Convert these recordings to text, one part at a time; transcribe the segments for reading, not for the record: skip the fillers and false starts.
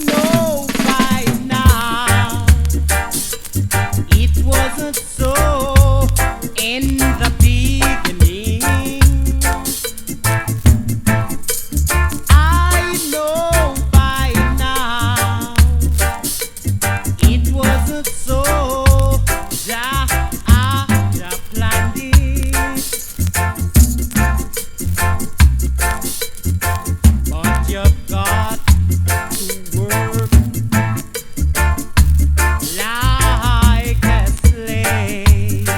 know by now it wasn't so in the beginning. I know by now it wasn't so. Jah planned it, but you've got to work like a slave.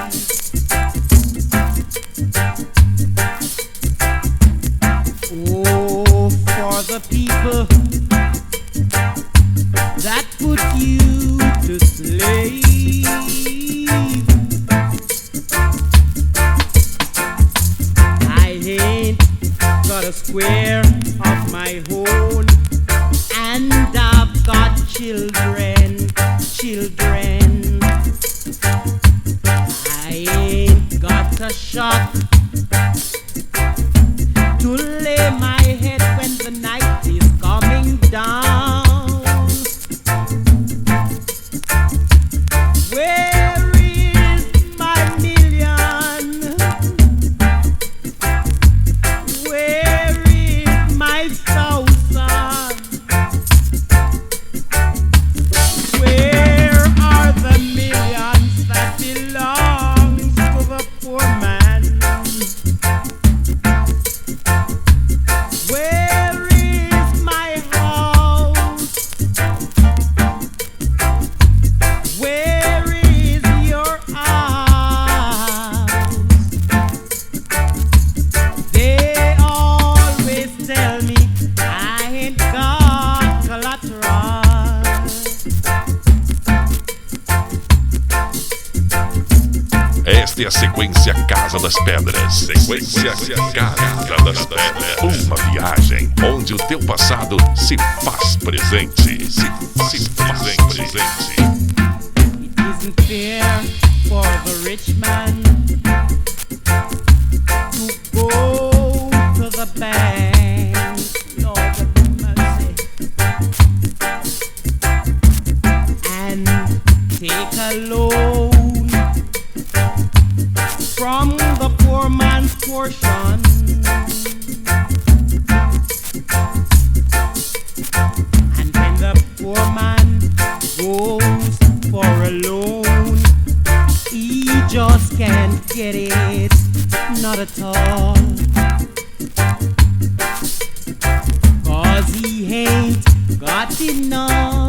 Oh, for the people that put you to sleep. I ain't got a square of my own, and I've got children. I ain't got a shop to lay my head when the night is coming down. Where is my million? Where is my thousand? Where are the millions that belong to the poor man? Where is my house? Where is your house? They always tell me I ain't got collateral. Esta é a sequência Casa das Pedras. Sequência Casa das Pedras. Uma viagem onde o teu passado se faz presente. Se faz presente. It isn't fair for the rich man to go to the bank, Lord have mercy, and take a loan from the poor man's portion. And when the poor man goes for a loan, he just can't get it, not at all. 'Cause he ain't got enough.